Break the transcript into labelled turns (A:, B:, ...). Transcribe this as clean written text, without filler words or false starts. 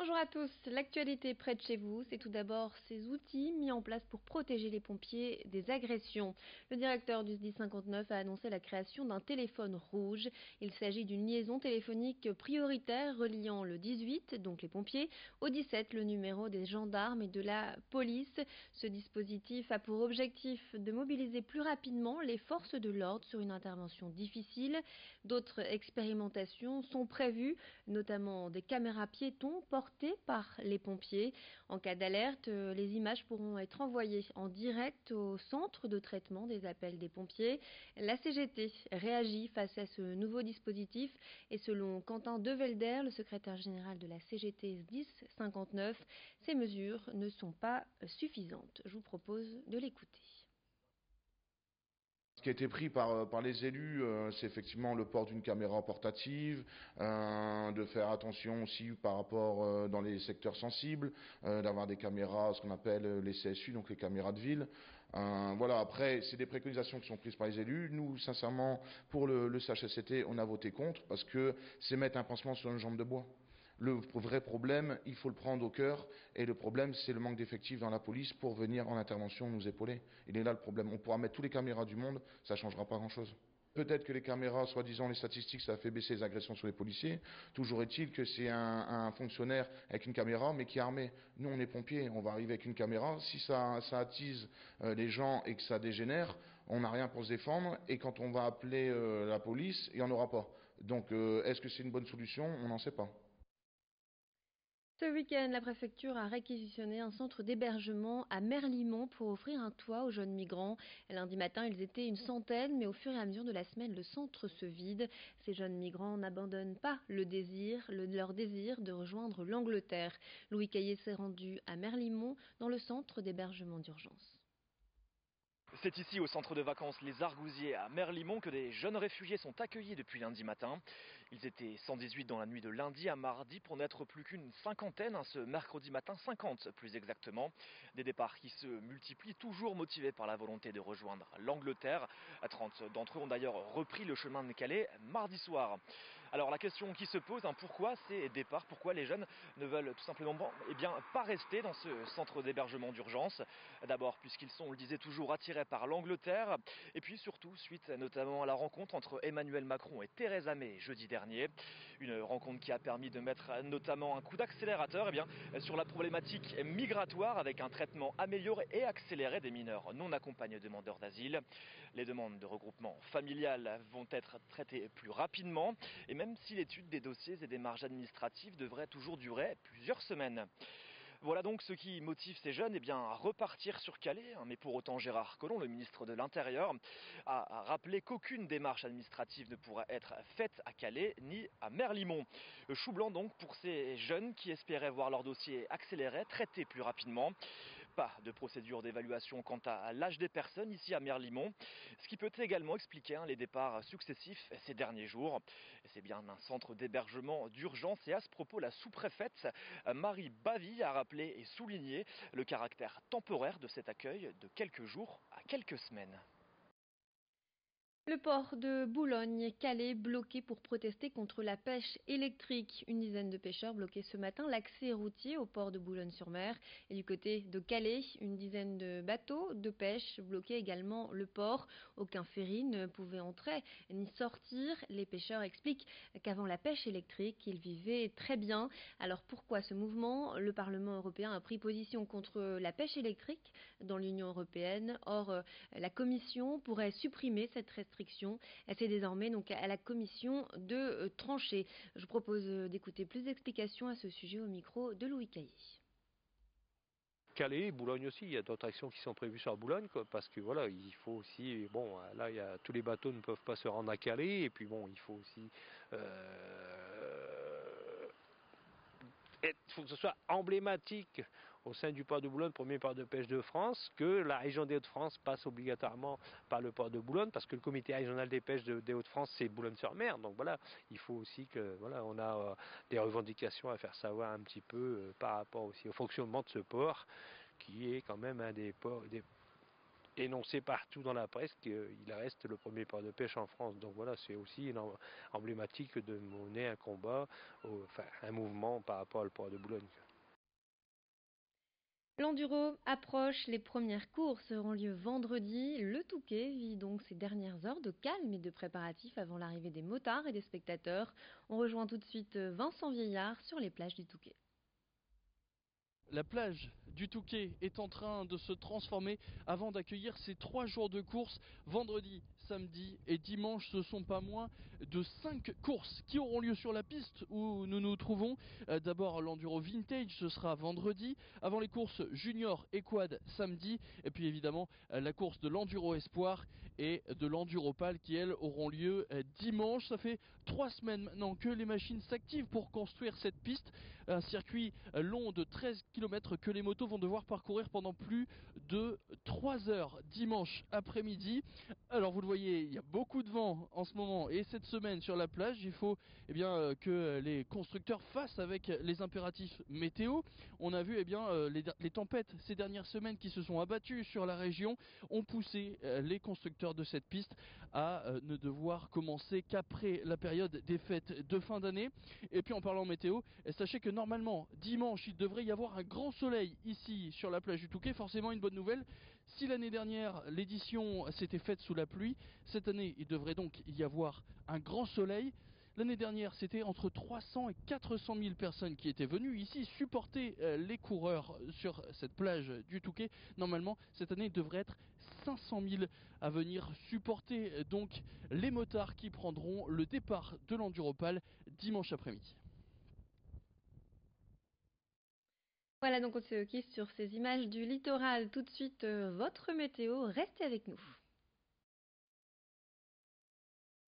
A: Bonjour à tous, l'actualité près de chez vous, c'est tout d'abord ces outils mis en place pour protéger les pompiers des agressions. Le directeur du SDIS 59 a annoncé la création d'un téléphone rouge. Il s'agit d'une liaison téléphonique prioritaire reliant le 18, donc les pompiers, au 17, le numéro des gendarmes et de la police. Ce dispositif a pour objectif de mobiliser plus rapidement les forces de l'ordre sur une intervention difficile. D'autres expérimentations sont prévues, notamment des caméras piétons portées par les pompiers. En cas d'alerte, les images pourront être envoyées en direct au centre de traitement des appels des pompiers. La CGT réagit face à ce nouveau dispositif et selon Quentin Develder, le secrétaire général de la CGT SDIS 59, ces mesures ne sont pas suffisantes. Je vous propose de l'écouter.
B: Ce qui a été pris par les élus, c'est effectivement le port d'une caméra portative, de faire attention aussi par rapport dans les secteurs sensibles, d'avoir des caméras, ce qu'on appelle les CSU, donc les caméras de ville. Voilà, après, c'est des préconisations qui sont prises par les élus. Nous, sincèrement, pour le CHSCT, on a voté contre parce que c'est mettre un pansement sur une jambe de bois. Le vrai problème, il faut le prendre au cœur, et le problème, c'est le manque d'effectifs dans la police pour venir en intervention nous épauler. Il est là le problème. On pourra mettre toutes les caméras du monde, ça ne changera pas grand-chose. Peut-être que les caméras, soi-disant les statistiques, ça a fait baisser les agressions sur les policiers. Toujours est-il que c'est un fonctionnaire avec une caméra, mais qui est armé. Nous, on est pompiers, on va arriver avec une caméra. Si ça attise les gens et que ça dégénère, on n'a rien pour se défendre. Et quand on va appeler la police, il n'y en aura pas. Donc, est-ce que c'est une bonne solution? On n'en sait pas.
A: Ce week-end, la préfecture a réquisitionné un centre d'hébergement à Merlimont pour offrir un toit aux jeunes migrants. Lundi matin, ils étaient une centaine, mais au fur et à mesure de la semaine, le centre se vide. Ces jeunes migrants n'abandonnent pas leur désir de rejoindre l'Angleterre. Louis Caillé s'est rendu à Merlimont, dans le centre d'hébergement d'urgence.
C: C'est ici, au centre de vacances Les Argousiers à Merlimont, que des jeunes réfugiés sont accueillis depuis lundi matin. Ils étaient 118 dans la nuit de lundi à mardi pour n'être plus qu'une cinquantaine, ce mercredi matin, 50 plus exactement. Des départs qui se multiplient, toujours motivés par la volonté de rejoindre l'Angleterre. 30 d'entre eux ont d'ailleurs repris le chemin de Calais mardi soir. Alors la question qui se pose, pourquoi ces départs? Pourquoi les jeunes ne veulent tout simplement pas rester dans ce centre d'hébergement d'urgence? D'abord puisqu'ils sont, on le disait, toujours attirés par l'Angleterre, et puis surtout suite notamment à la rencontre entre Emmanuel Macron et Theresa May jeudi dernier. Une rencontre qui a permis de mettre notamment un coup d'accélérateur sur la problématique migratoire, avec un traitement amélioré et accéléré des mineurs non accompagnés demandeurs d'asile. Les demandes de regroupement familial vont être traitées plus rapidement, et même si l'étude des dossiers et des marges administratives devrait toujours durer plusieurs semaines. Voilà donc ce qui motive ces jeunes à repartir sur Calais. Mais pour autant, Gérard Collomb, le ministre de l'Intérieur, a rappelé qu'aucune démarche administrative ne pourra être faite à Calais ni à Merlimont. Chou blanc donc pour ces jeunes qui espéraient voir leur dossier accéléré, traité plus rapidement. Pas de procédure d'évaluation quant à l'âge des personnes ici à Merlimont, ce qui peut également expliquer les départs successifs ces derniers jours. C'est bien un centre d'hébergement d'urgence, et à ce propos, la sous-préfète Marie Bavy a rappelé et souligné le caractère temporaire de cet accueil de quelques jours à quelques semaines.
A: Le port de Boulogne-Calais bloqué pour protester contre la pêche électrique. Une dizaine de pêcheurs bloquaient ce matin l'accès routier au port de Boulogne-sur-Mer. Et du côté de Calais, une dizaine de bateaux de pêche bloquaient également le port. Aucun ferry ne pouvait entrer ni sortir. Les pêcheurs expliquent qu'avant la pêche électrique, ils vivaient très bien. Alors pourquoi ce mouvement? Le Parlement européen a pris position contre la pêche électrique dans l'Union européenne. Or, la Commission pourrait supprimer cette restriction. C'est désormais donc à la Commission de trancher. Je vous propose d'écouter plus d'explications à ce sujet au micro de Louis Caillé.
D: Calais, Boulogne aussi, il y a d'autres actions qui sont prévues sur Boulogne, parce que voilà, il faut aussi, bon, là, tous les bateaux ne peuvent pas se rendre à Calais, et puis bon, il faut aussi il faut que ce soit emblématique au sein du port de Boulogne, premier port de pêche de France, que la région des Hauts-de-France passe obligatoirement par le port de Boulogne, parce que le comité régional des pêches des Hauts-de-France, c'est Boulogne-sur-Mer. Donc voilà, il faut aussi que, voilà, on a des revendications à faire savoir un petit peu par rapport aussi au fonctionnement de ce port, qui est quand même un des ports, énoncé partout dans la presse qu'il reste le premier port de pêche en France. Donc voilà, c'est aussi emblématique de mener un combat, enfin un mouvement par rapport au port de Boulogne.
A: L'enduro approche, les premières courses auront lieu vendredi. Le Touquet vit donc ses dernières heures de calme et de préparatifs avant l'arrivée des motards et des spectateurs. On rejoint tout de suite Vincent Vieillard sur les plages du Touquet.
E: La plage du Touquet est en train de se transformer avant d'accueillir ces 3 jours de course. Vendredi, samedi et dimanche, ce sont pas moins de 5 courses qui auront lieu sur la piste où nous nous trouvons. D'abord l'Enduro Vintage, ce sera vendredi, avant les courses Junior et Quad samedi, et puis évidemment la course de l'Enduro Espoir et de l'Enduro Pal qui elles auront lieu dimanche. Ça fait 3 semaines maintenant que les machines s'activent pour construire cette piste, un circuit long de 13 km que les motos vont devoir parcourir pendant plus de 3 heures dimanche après-midi. Alors vous le voyez, il y a beaucoup de vent en ce moment et cette semaine sur la plage. Il faut que les constructeurs fassent avec les impératifs météo. On a vu les tempêtes ces dernières semaines qui se sont abattues sur la région ont poussé les constructeurs de cette piste à ne devoir commencer qu'après la période des fêtes de fin d'année. Et puis en parlant météo, sachez que normalement dimanche il devrait y avoir un grand soleil ici sur la plage du Touquet. Forcément une bonne nouvelle. Si l'année dernière l'édition s'était faite sous la pluie, cette année il devrait donc y avoir un grand soleil. L'année dernière, c'était entre 300 et 400 000 personnes qui étaient venues ici supporter les coureurs sur cette plage du Touquet. Normalement, cette année, il devrait être 500 000 à venir supporter donc les motards qui prendront le départ de l'Enduropal dimanche après-midi.
A: Voilà, donc on se quitte sur ces images du littoral. Tout de suite, votre météo, restez avec nous.